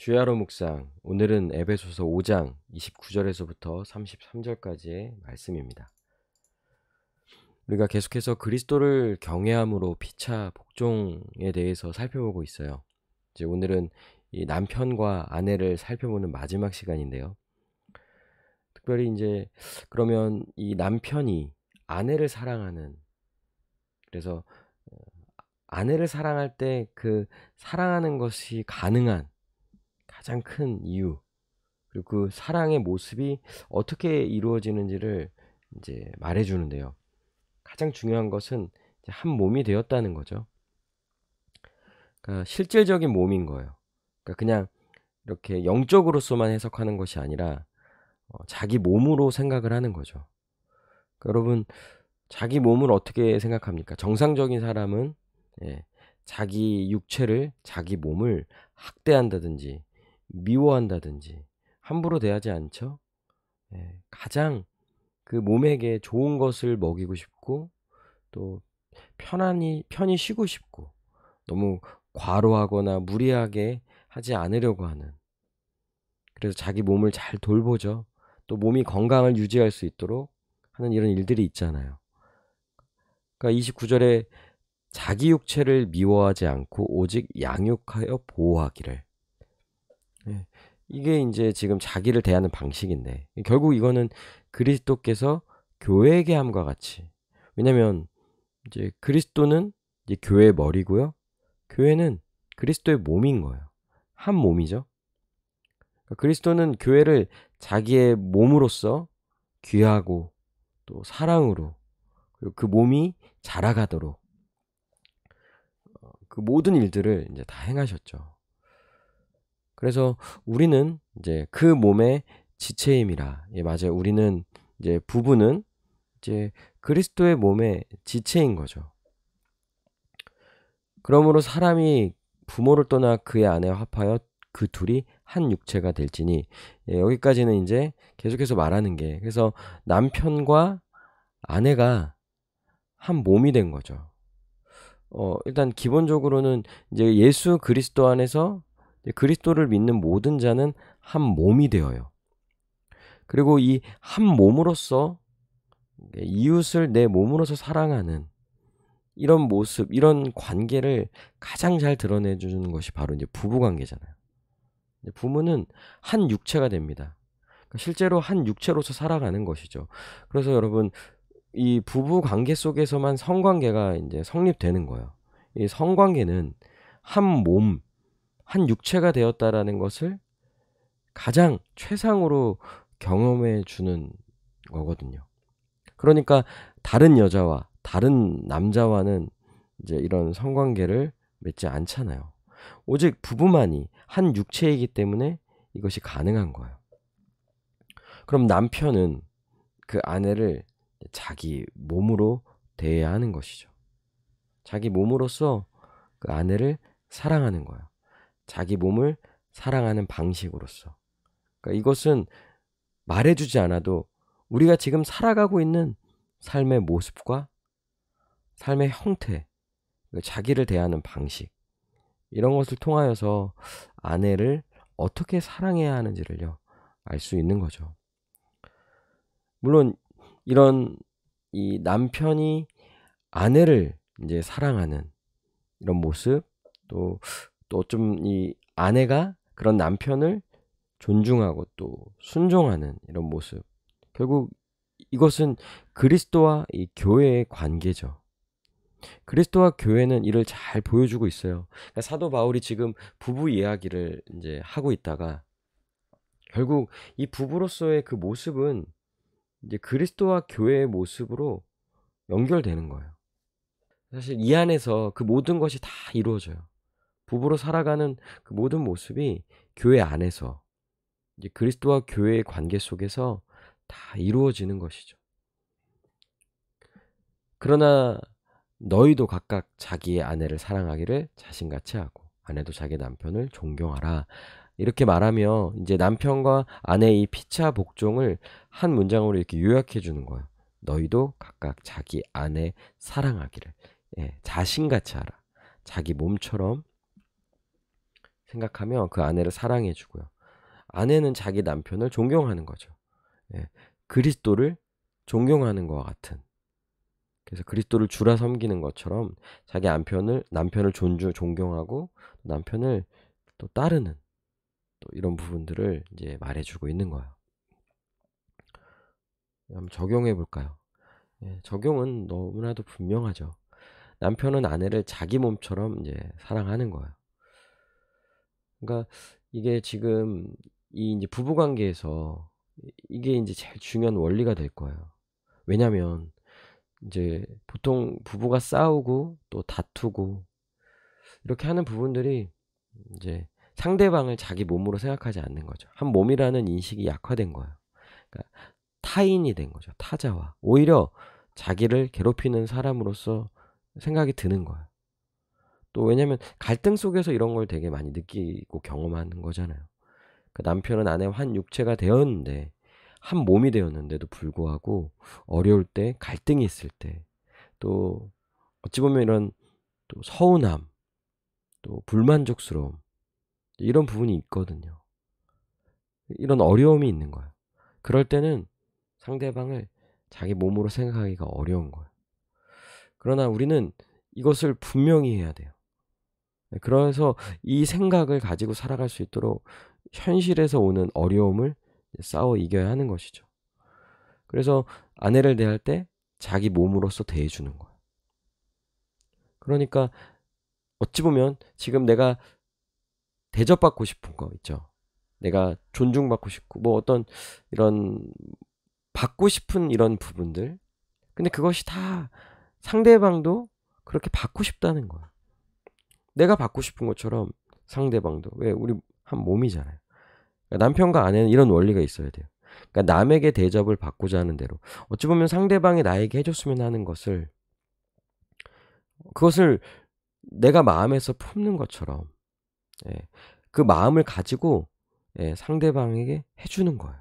주야로 묵상. 오늘은 에베소서 5장 29절에서부터 33절까지의 말씀입니다. 우리가 계속해서 그리스도를 경외함으로 피차 복종에 대해서 살펴보고 있어요. 이제 오늘은 이 남편과 아내를 살펴보는 마지막 시간인데요. 특별히 이제 그러면 이 남편이 아내를 사랑하는, 그래서 아내를 사랑할 때 그 사랑하는 것이 가능한 가장 큰 이유, 그리고 그 사랑의 모습이 어떻게 이루어지는지를 이제 말해주는데요. 가장 중요한 것은 이제 한 몸이 되었다는 거죠. 그러니까 실질적인 몸인 거예요. 그러니까 그냥 이렇게 영적으로서만 해석하는 것이 아니라 자기 몸으로 생각을 하는 거죠. 그러니까 여러분, 자기 몸을 어떻게 생각합니까? 정상적인 사람은 자기 육체를, 자기 몸을 학대한다든지 미워한다든지 함부로 대하지 않죠. 가장 그 몸에게 좋은 것을 먹이고 싶고, 또 편히 쉬고 싶고, 너무 과로하거나 무리하게 하지 않으려고 하는, 그래서 자기 몸을 잘 돌보죠. 또 몸이 건강을 유지할 수 있도록 하는 이런 일들이 있잖아요. 그러니까 29절에 자기 육체를 미워하지 않고 오직 양육하여 보호하기를. 이게 이제 지금 자기를 대하는 방식인데, 결국 이거는 그리스도께서 교회에게 함과 같이, 왜냐면 이제 그리스도는 이제 교회의 머리고요. 교회는 그리스도의 몸인 거예요. 한 몸이죠. 그러니까 그리스도는 교회를 자기의 몸으로서 귀하고 또 사랑으로, 그리고 그 몸이 자라가도록 그 모든 일들을 이제 다 행하셨죠. 그래서 우리는 이제 그 몸의 지체임이라. 예, 맞아요. 우리는 이제 부부는 이제 그리스도의 몸의 지체인 거죠. 그러므로 사람이 부모를 떠나 그의 아내와 합하여 그 둘이 한 육체가 될지니. 여기까지는 이제 계속해서 말하는 게, 그래서 남편과 아내가 한 몸이 된 거죠. 일단 기본적으로는 이제 예수 그리스도 안에서 그리스도를 믿는 모든 자는 한 몸이 되어요. 그리고 이 한 몸으로서 이웃을 내 몸으로서 사랑하는 이런 모습, 이런 관계를 가장 잘 드러내주는 것이 바로 이제 부부 관계잖아요. 부부는 한 육체가 됩니다. 그러니까 실제로 한 육체로서 살아가는 것이죠. 그래서 여러분, 이 부부 관계 속에서만 성관계가 이제 성립되는 거예요. 이 성관계는 한 몸, 한 육체가 되었다라는 것을 가장 최상으로 경험해 주는 거거든요. 그러니까 다른 여자와 다른 남자와는 이제 이런 성관계를 맺지 않잖아요. 오직 부부만이 한 육체이기 때문에 이것이 가능한 거예요. 그럼 남편은 그 아내를 자기 몸으로 대해야 하는 것이죠. 자기 몸으로서 그 아내를 사랑하는 거예요. 자기 몸을 사랑하는 방식으로서. 그러니까 이것은 말해주지 않아도 우리가 지금 살아가고 있는 삶의 모습과 삶의 형태, 자기를 대하는 방식, 이런 것을 통하여서 아내를 어떻게 사랑해야 하는지를요, 알 수 있는 거죠. 물론 이런 이 남편이 아내를 이제 사랑하는 이런 모습, 또 좀 이 아내가 그런 남편을 존중하고 또 순종하는 이런 모습, 결국 이것은 그리스도와 이 교회의 관계죠. 그리스도와 교회는 이를 잘 보여주고 있어요. 그러니까 사도 바울이 지금 부부 이야기를 이제 하고 있다가 결국 이 부부로서의 그 모습은 이제 그리스도와 교회의 모습으로 연결되는 거예요. 사실 이 안에서 그 모든 것이 다 이루어져요. 부부로 살아가는 그 모든 모습이 교회 안에서 이제 그리스도와 교회의 관계 속에서 다 이루어지는 것이죠. 그러나 너희도 각각 자기의 아내를 사랑하기를 자신같이 하고 아내도 자기 남편을 존경하라. 이렇게 말하며 이제 남편과 아내의 이 피차 복종을 한 문장으로 이렇게 요약해 주는 거예요. 너희도 각각 자기 아내 사랑하기를 자신같이 하라. 자기 몸처럼 생각하며 그 아내를 사랑해 주고요. 아내는 자기 남편을 존경하는 거죠. 예, 그리스도를 존경하는 것과 같은. 그래서 그리스도를 주라 섬기는 것처럼 자기 남편을 존경하고 남편을 또 따르는 또 이런 부분들을 이제 말해주고 있는 거예요. 한번 적용해 볼까요? 예, 적용은 너무나도 분명하죠. 남편은 아내를 자기 몸처럼 이제 사랑하는 거예요. 그러니까 이게 지금 이 이제 부부 관계에서 이게 이제 제일 중요한 원리가 될 거예요. 왜냐면 이제 보통 부부가 싸우고 또 다투고 이렇게 하는 부분들이 이제 상대방을 자기 몸으로 생각하지 않는 거죠. 한 몸이라는 인식이 약화된 거예요. 그러니까 타인이 된 거죠. 타자와. 오히려 자기를 괴롭히는 사람으로서 생각이 드는 거예요. 또 왜냐면 갈등 속에서 이런 걸 되게 많이 느끼고 경험하는 거잖아요. 그 남편은 아내와 한 육체가 되었는데 한 몸이 되었는데도 불구하고 어려울 때, 갈등이 있을 때, 또 어찌 보면 이런 또 서운함, 또 불만족스러움 이런 부분이 있거든요. 이런 어려움이 있는 거예요. 그럴 때는 상대방을 자기 몸으로 생각하기가 어려운 거예요. 그러나 우리는 이것을 분명히 해야 돼요. 그래서 이 생각을 가지고 살아갈 수 있도록 현실에서 오는 어려움을 싸워 이겨야 하는 것이죠. 그래서 아내를 대할 때 자기 몸으로서 대해주는 거예요. 그러니까 어찌 보면 지금 내가 대접받고 싶은 거 있죠. 내가 존중받고 싶고 뭐 어떤 이런 받고 싶은 이런 부분들. 근데 그것이 다 상대방도 그렇게 받고 싶다는 거야. 내가 받고 싶은 것처럼 상대방도. 왜? 우리 한 몸이잖아요. 그러니까 남편과 아내는 이런 원리가 있어야 돼요. 그러니까 남에게 대접을 받고자 하는 대로. 어찌 보면 상대방이 나에게 해줬으면 하는 것을 그것을 내가 마음에서 품는 것처럼 예, 그 마음을 가지고 예, 상대방에게 해주는 거예요.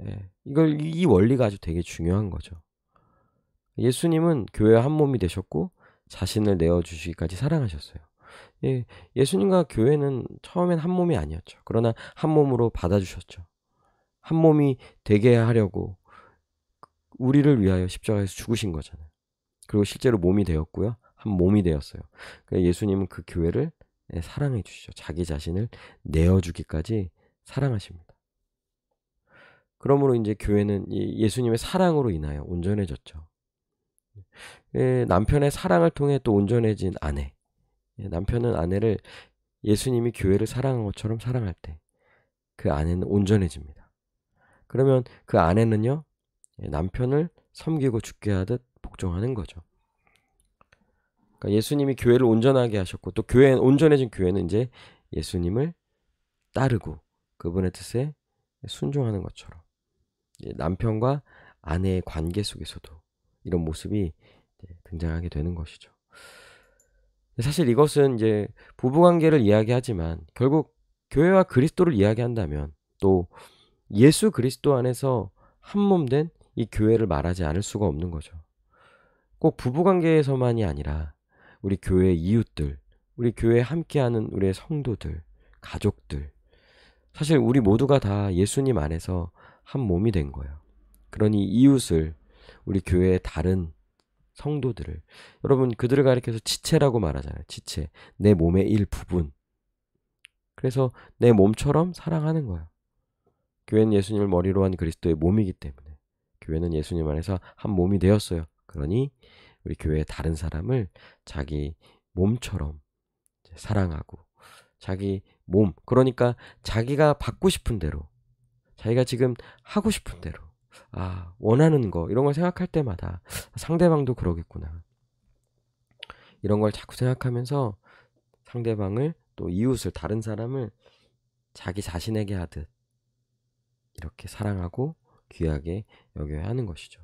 예, 이 원리가 아주 되게 중요한 거죠. 예수님은 교회와 한 몸이 되셨고 자신을 내어주시기까지 사랑하셨어요. 예, 예수님과 교회는 처음엔 한 몸이 아니었죠. 그러나 한 몸으로 받아주셨죠. 한 몸이 되게 하려고 우리를 위하여 십자가에서 죽으신 거잖아요. 그리고 실제로 몸이 되었고요. 한 몸이 되었어요. 그러니까 예수님은 그 교회를 사랑해 주시죠. 자기 자신을 내어주기까지 사랑하십니다. 그러므로 이제 교회는 예수님의 사랑으로 인하여 온전해졌죠. 남편의 사랑을 통해 또 온전해진 아내. 남편은 아내를 예수님이 교회를 사랑한 것처럼 사랑할 때 그 아내는 온전해집니다. 그러면 그 아내는요, 남편을 섬기고 죽게 하듯 복종하는 거죠. 그러니까 예수님이 교회를 온전하게 하셨고 또 온전해진 교회는 이제 예수님을 따르고 그분의 뜻에 순종하는 것처럼 남편과 아내의 관계 속에서도 이런 모습이 등장하게 되는 것이죠. 사실 이것은 이제 부부관계를 이야기하지만 결국 교회와 그리스도를 이야기한다면 또 예수 그리스도 안에서 한 몸 된 이 교회를 말하지 않을 수가 없는 거죠. 꼭 부부관계에서만이 아니라 우리 교회의 이웃들, 우리 교회에 함께하는 우리의 성도들, 가족들 사실 우리 모두가 다 예수님 안에서 한 몸이 된 거예요. 그러니 이웃을 우리 교회의 다른 성도들을 여러분 그들을 가리켜서 지체라고 말하잖아요. 지체. 내 몸의 일부분. 그래서 내 몸처럼 사랑하는 거예요. 교회는 예수님을 머리로 한 그리스도의 몸이기 때문에 교회는 예수님 안에서 한 몸이 되었어요. 그러니 우리 교회의 다른 사람을 자기 몸처럼 사랑하고 자기 몸 그러니까 자기가 받고 싶은 대로 자기가 지금 하고 싶은 대로 원하는 거 이런 걸 생각할 때마다 상대방도 그러겠구나 이런 걸 자꾸 생각하면서 상대방을 또 이웃을 다른 사람을 자기 자신에게 하듯 이렇게 사랑하고 귀하게 여겨야 하는 것이죠.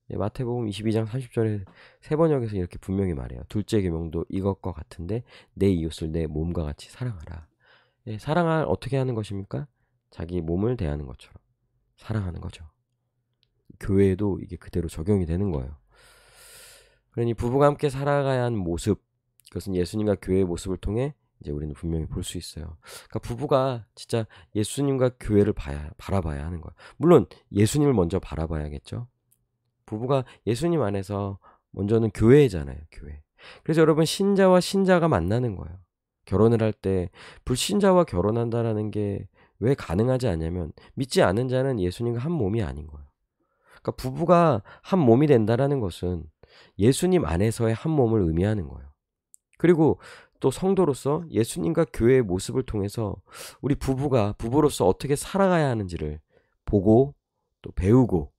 마태복음 22장 30절에 세 번역에서 이렇게 분명히 말해요. 둘째 계명도 이것과 같은데 내 이웃을 내 몸과 같이 사랑하라. 사랑을 어떻게 하는 것입니까? 자기 몸을 대하는 것처럼 사랑하는 거죠. 교회에도 이게 그대로 적용이 되는 거예요. 그러니 부부가 함께 살아가야 하는 모습 그것은 예수님과 교회의 모습을 통해 이제 우리는 분명히 볼 수 있어요. 그러니까 부부가 진짜 예수님과 교회를 바라봐야 하는 거예요. 물론 예수님을 먼저 바라봐야겠죠. 부부가 예수님 안에서 먼저는 교회잖아요, 교회. 그래서 여러분 신자와 신자가 만나는 거예요. 결혼을 할 때 불신자와 결혼한다라는 게 왜 가능하지 않냐면 믿지 않은 자는 예수님과 한 몸이 아닌 거예요. 그러니까 부부가 한 몸이 된다라는 것은 예수님 안에서의 한 몸을 의미하는 거예요. 그리고 또 성도로서 예수님과 교회의 모습을 통해서 우리 부부가 부부로서 어떻게 살아가야 하는지를 보고 또 배우고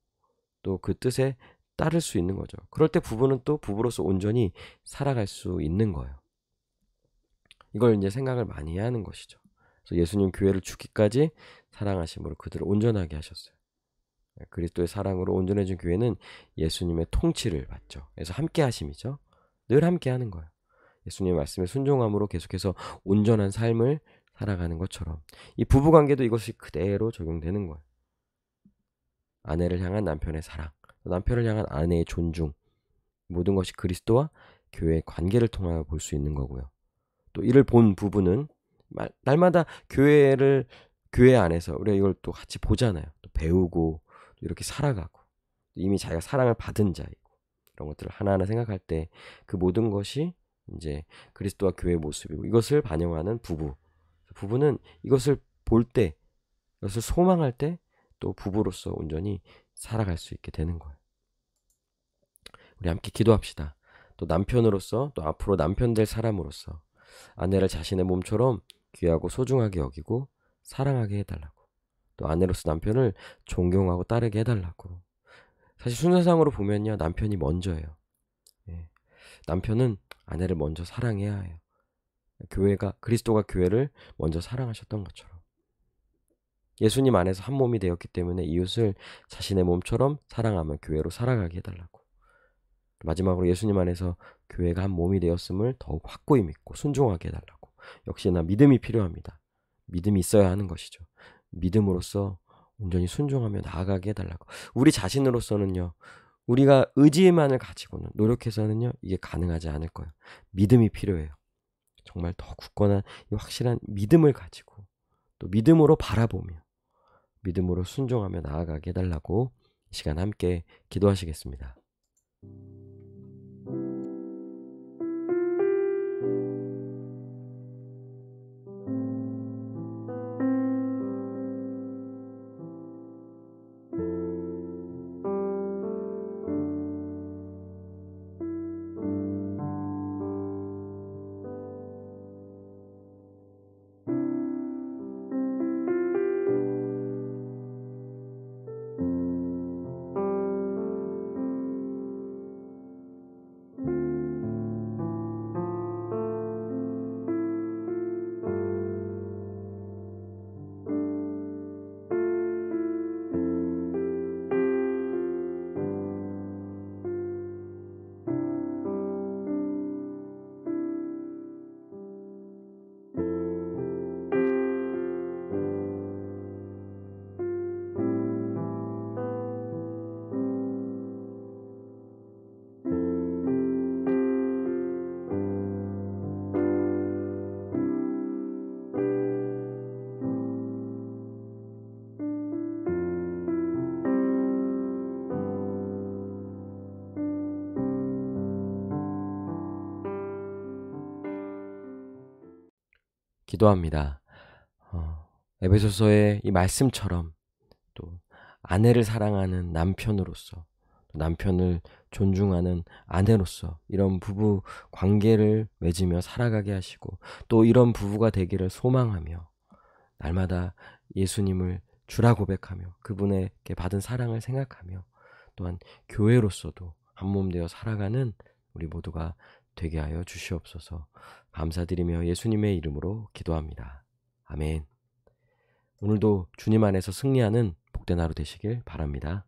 또 그 뜻에 따를 수 있는 거죠. 그럴 때 부부는 또 부부로서 온전히 살아갈 수 있는 거예요. 이걸 이제 생각을 많이 해야 하는 것이죠. 그래서 예수님 교회를 죽기까지 사랑하심으로 그들을 온전하게 하셨어요. 그리스도의 사랑으로 온전해진 교회는 예수님의 통치를 받죠. 그래서 함께 하심이죠. 늘 함께 하는 거예요. 예수님의 말씀에 순종함으로 계속해서 온전한 삶을 살아가는 것처럼 이 부부관계도 이것이 그대로 적용되는 거예요. 아내를 향한 남편의 사랑, 남편을 향한 아내의 존중, 모든 것이 그리스도와 교회의 관계를 통하여 볼 수 있는 거고요. 또 이를 본 부부는 날마다 교회 안에서 우리가 이걸 또 같이 보잖아요. 또 배우고 또 이렇게 살아가고 이미 자기가 사랑을 받은 자이고 이런 것들을 하나하나 생각할 때 그 모든 것이 이제 그리스도와 교회의 모습이고 이것을 반영하는 부부는 이것을 볼 때, 이것을 소망할 때 또 부부로서 온전히 살아갈 수 있게 되는 거예요. 우리 함께 기도합시다. 또 남편으로서 또 앞으로 남편 될 사람으로서 아내를 자신의 몸처럼 귀하고 소중하게 여기고 사랑하게 해달라고, 또 아내로서 남편을 존경하고 따르게 해달라고. 사실 순서상으로 보면요, 남편이 먼저예요. 남편은 아내를 먼저 사랑해야 해요. 그리스도가 교회를 먼저 사랑하셨던 것처럼 예수님 안에서 한 몸이 되었기 때문에 이웃을 자신의 몸처럼 사랑하며 교회로 살아가게 해달라고. 마지막으로 예수님 안에서 교회가 한 몸이 되었음을 더욱 확고히 믿고 순종하게 해달라고. 역시나 믿음이 필요합니다. 믿음이 있어야 하는 것이죠. 믿음으로써 온전히 순종하며 나아가게 해달라고. 우리 자신으로서는요, 우리가 의지만을 가지고는 노력해서는요 이게 가능하지 않을 거예요. 믿음이 필요해요. 정말 더 굳건한 확실한 믿음을 가지고 또 믿음으로 바라보며 믿음으로 순종하며 나아가게 해달라고 이 시간 함께 기도하시겠습니다. 기도합니다. 에베소서의 이 말씀처럼 또 아내를 사랑하는 남편으로서, 남편을 존중하는 아내로서 이런 부부 관계를 맺으며 살아가게 하시고, 또 이런 부부가 되기를 소망하며 날마다 예수님을 주라 고백하며 그분에게 받은 사랑을 생각하며 또한 교회로서도 한몸 되어 살아가는 우리 모두가 되게 하여 주시옵소서. 감사드리며 예수님의 이름으로 기도합니다. 아멘. 오늘도 주님 안에서 승리하는 복된 하루 되시길 바랍니다.